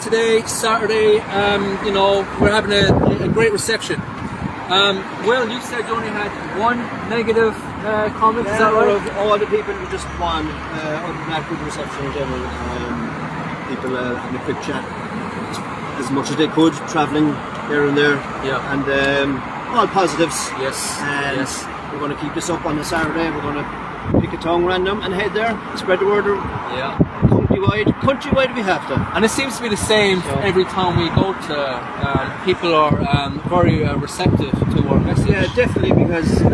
today, Saturday. We're having a great reception. Well, you said you only had one negative comment, is that right? Out of all the people, it was just one. Other than that, good reception in general. People having a quick chat as much as they could, travelling here and there. Yeah. And all positives. Yes. And yes. we're going to keep this up on the Saturday. We're going to pick a tongue random and head there, spread the word. Yeah. Countrywide if we have to. And it seems to be the same every time we go to. People are very receptive to our message. Yeah, definitely, because we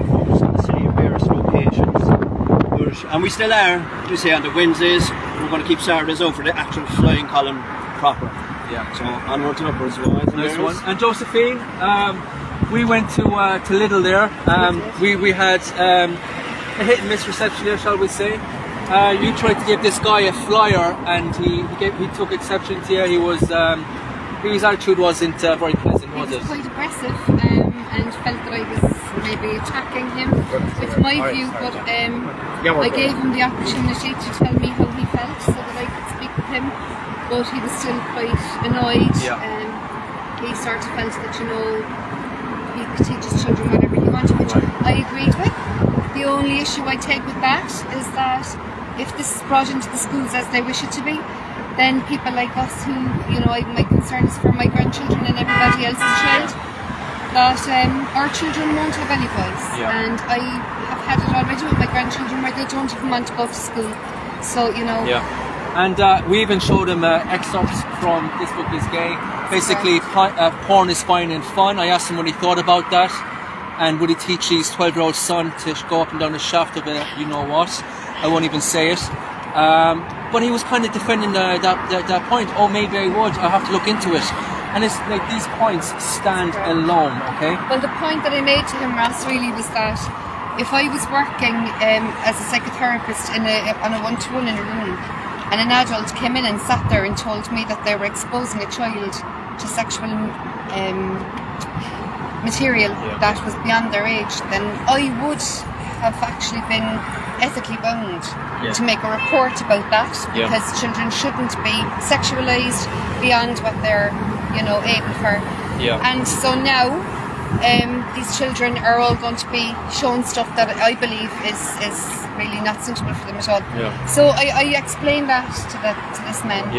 focus on the city of various locations. And we still are, we say on the Wednesdays, we're going to keep Saturdays out for the actual flying column proper. Yeah. So onwards and upwards. Nice one. And Josephine, we went to Lidl there. We had a hit and miss reception there, shall we say. You tried to give this guy a flyer, and he took exception to you. His attitude wasn't very pleasant, was it? He was quite aggressive, and felt that I was maybe attacking him with my view, but I gave him the opportunity to tell me how he felt so that I could speak with him, but he was still quite annoyed. He sort of felt that, he could teach his children whatever he wanted, which I agreed with. The only issue I take with that is that if this is brought into the schools as they wish it to be, then people like us who, my concern is for my grandchildren and everybody else's child, that our children won't have any voice. And I have had it already with my grandchildren where they don't even want to go to school. So, And we even showed him excerpts from This Book Is Gay. Basically, porn is fine and fun. I asked him what he thought about that. And would he teach his 12-year-old son to go up and down the shaft of a you-know-what? I won't even say it. But he was kind of defending that point. Oh, maybe I would. I have to look into it. And it's like these points stand alone, okay? Well, the point that I made to him, Ross, really was that if I was working as a psychotherapist on a one-to-one in a room, and an adult came in and sat there and told me that they were exposing a child to sexual material that was beyond their age, then I would have actually been ethically bound to make a report about that, because children shouldn't be sexualised beyond what they're able for. And so now these children are all going to be shown stuff that I believe is really not suitable for them at all. So I explained that to this man.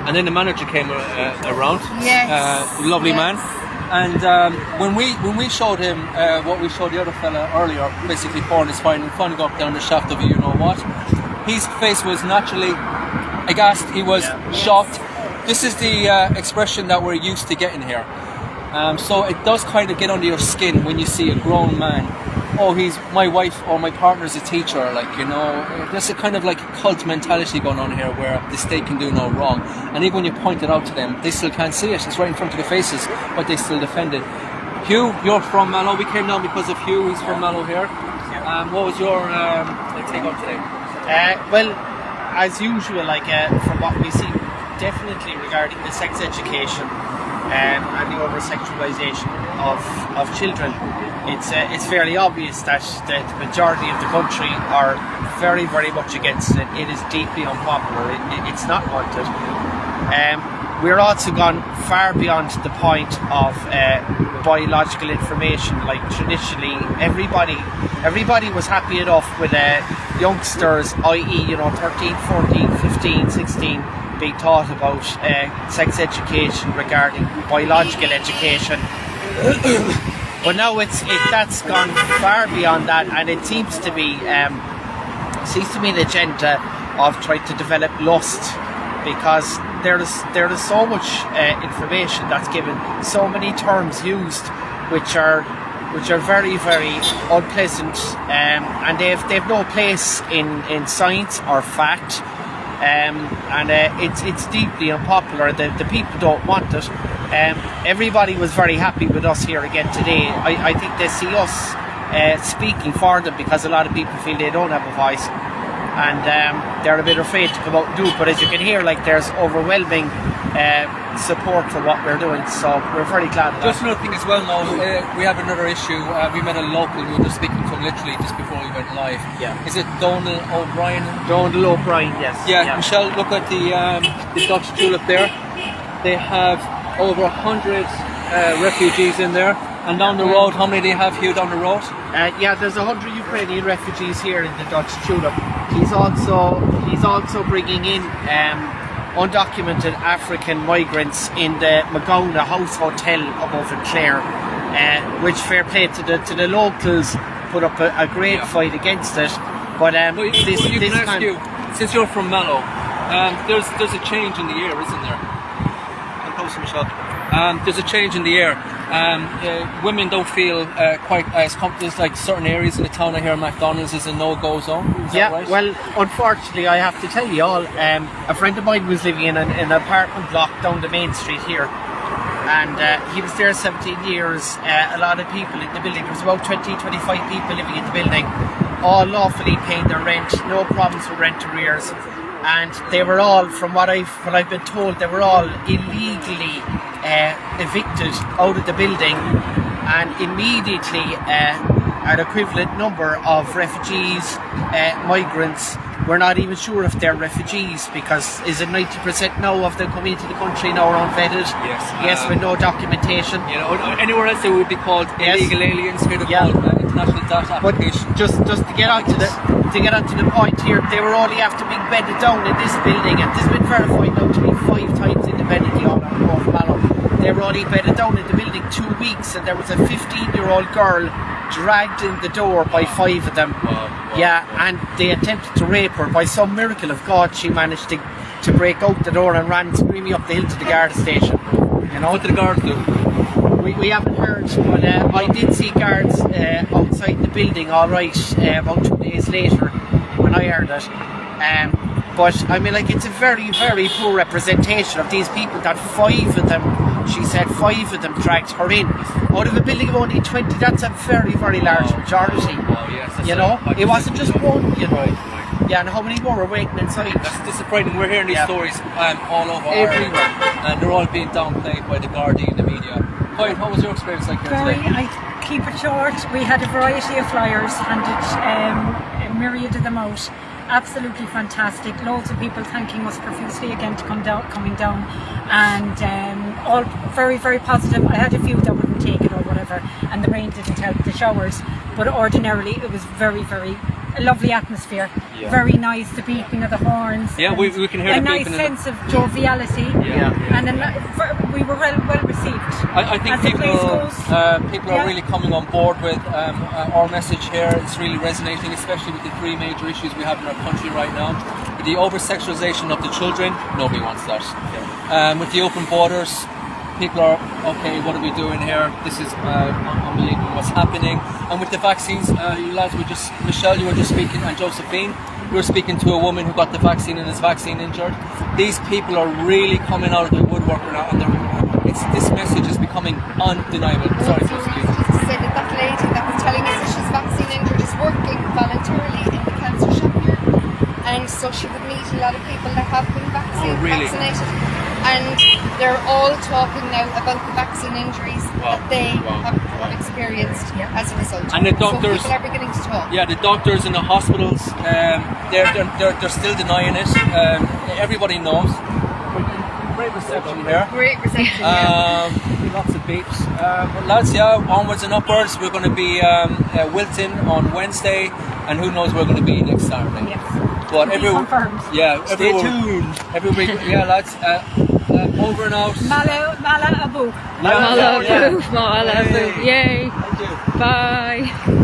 And then the manager came around. Lovely man. And when we showed him what we showed the other fella earlier, basically porn is fine and fun, go up down the shaft of you-know-what, his face was naturally aghast. He was shocked. This is the expression that we're used to getting here. So it does kind of get under your skin when you see a grown man. Oh, he's my wife or my partner's a teacher, there's a kind of like cult mentality going on here where the state can do no wrong. And even when you point it out to them, they still can't see it. It's right in front of their faces, but they still defend it. Hugh, you're from Mallow. We came down because of Hugh. He's from Mallow here. What was your take on today? Well, as usual, from what we see, definitely regarding the sex education and the over-sexualisation of children, it's fairly obvious that the majority of the country are very, very much against it. It is deeply unpopular. It's not wanted. We're also gone far beyond the point of biological information. Like traditionally, everybody was happy enough with youngsters, i.e., 13, 14, 15, 16, being taught about sex education regarding biological education. But now that's gone far beyond that, and it seems to be an agenda of trying to develop lust, because there is so much information that's given, so many terms used which are very, very unpleasant, and they've no place in science or fact. It's deeply unpopular. The people don't want it. Everybody was very happy with us here again today. I think they see us speaking for them, because a lot of people feel they don't have a voice, and they're a bit afraid to come out and do it. But as you can hear, there's overwhelming support for what we're doing, so we're very glad of that. Just another thing as well now, we have another issue. We met a local, we were just speaking to him literally just before we went live. Is it Donald O'Brien? Donald O'Brien, yes. Michelle, look at the Dutch tulip there. they have over 100 refugees in there. And down the road, how many do you have here down the road? Yeah, there's 100 Ukrainian refugees here in the Dutch tulip. He's also bringing in undocumented African migrants in the Magona House Hotel above in Clare, which fair play to the locals, put up a great fight against it. But since you're from Mallow, there's a change in the air, isn't there? I'm close to Michelle. There's a change in the air. Women don't feel quite as comfortable. Like certain areas in the town. I hear McDonald's is a no-go zone. Is that right? Well, unfortunately, I have to tell you all. A friend of mine was living in an apartment block down the main street here, and he was there 17 years. A lot of people in the building. There was about 20-25 people living in the building, all lawfully paying their rent, no problems with rent arrears, and they were all, from what I've been told, they were all illegally evicted out of the building, and immediately an equivalent number of refugees, migrants. We're not even sure if they're refugees, because is it 90% now of them coming into the country now are unvetted? Yes, with no documentation. You know, anywhere else they would be called illegal aliens. Here they're called international data application. But just to get onto the point here, they were only after being bedded down in this building, and this has been verified now to be 5 times independently on Cork Flying Column. They were only bedded down in the building 2 weeks, and there was a 15-year-old girl dragged in the door by 5 of them. And they attempted to rape her. By some miracle of God, she managed to break out the door and ran screaming up the hill to the guard station. You know, what did the guards do? We haven't heard, but I did see guards outside the building, all right, about 2 days later when I heard it. But I mean, like, it's a very, very poor representation of these people that 5 of them, she said 5 of them dragged her in. Out of a building of only 20, that's a very, very large majority. You know, it wasn't just one, you know. Yeah, and how many more are waiting inside? That's disappointing. We're hearing these stories all over Ireland, and they're all being downplayed by the Guardian, the media. Quiet, what was your experience like here today? I keep it short. We had a variety of flyers, handed a myriad of them out. Absolutely fantastic. Loads of people thanking us profusely again to coming down, and all very, very positive. I had a few that wouldn't take it or whatever, and the rain didn't help, the showers, but ordinarily it was very, very a lovely atmosphere. Very nice, the beeping of the horns. Yeah, we can hear a nice sense of joviality. And we were well received. I think people are really coming on board with our message here. It's really resonating, especially with the 3 major issues we have in our country right now. With the over-sexualization of the children, nobody wants that. With the open borders, people are, okay, what are we doing here? This is unbelievable what's happening. And with the vaccines, you lads were just, Michelle, you were just speaking, and Josephine, we were speaking to a woman who got the vaccine and is vaccine injured. These people are really coming out of the woodwork now, and this message is becoming undeniable. Sorry, Josephine. Just to say that lady that was telling us that she's vaccine injured is working voluntarily in the cancer shop here, and so she would meet a lot of people that have been vaccinated. And they're all talking now about the vaccine injuries that they have experienced as a result. And the doctors, so people are beginning to talk. Yeah, the doctors in the hospitals, they're still denying it. Everybody knows. Great reception here. Great reception. Lots of beeps. But lads, onwards and upwards. We're going to be Wilton on Wednesday, and who knows where we're going to be next Saturday. Yes. But stay tuned. Every week, lads. Over and out. Mala abu. Mala abu. Yay. Thank you. Bye.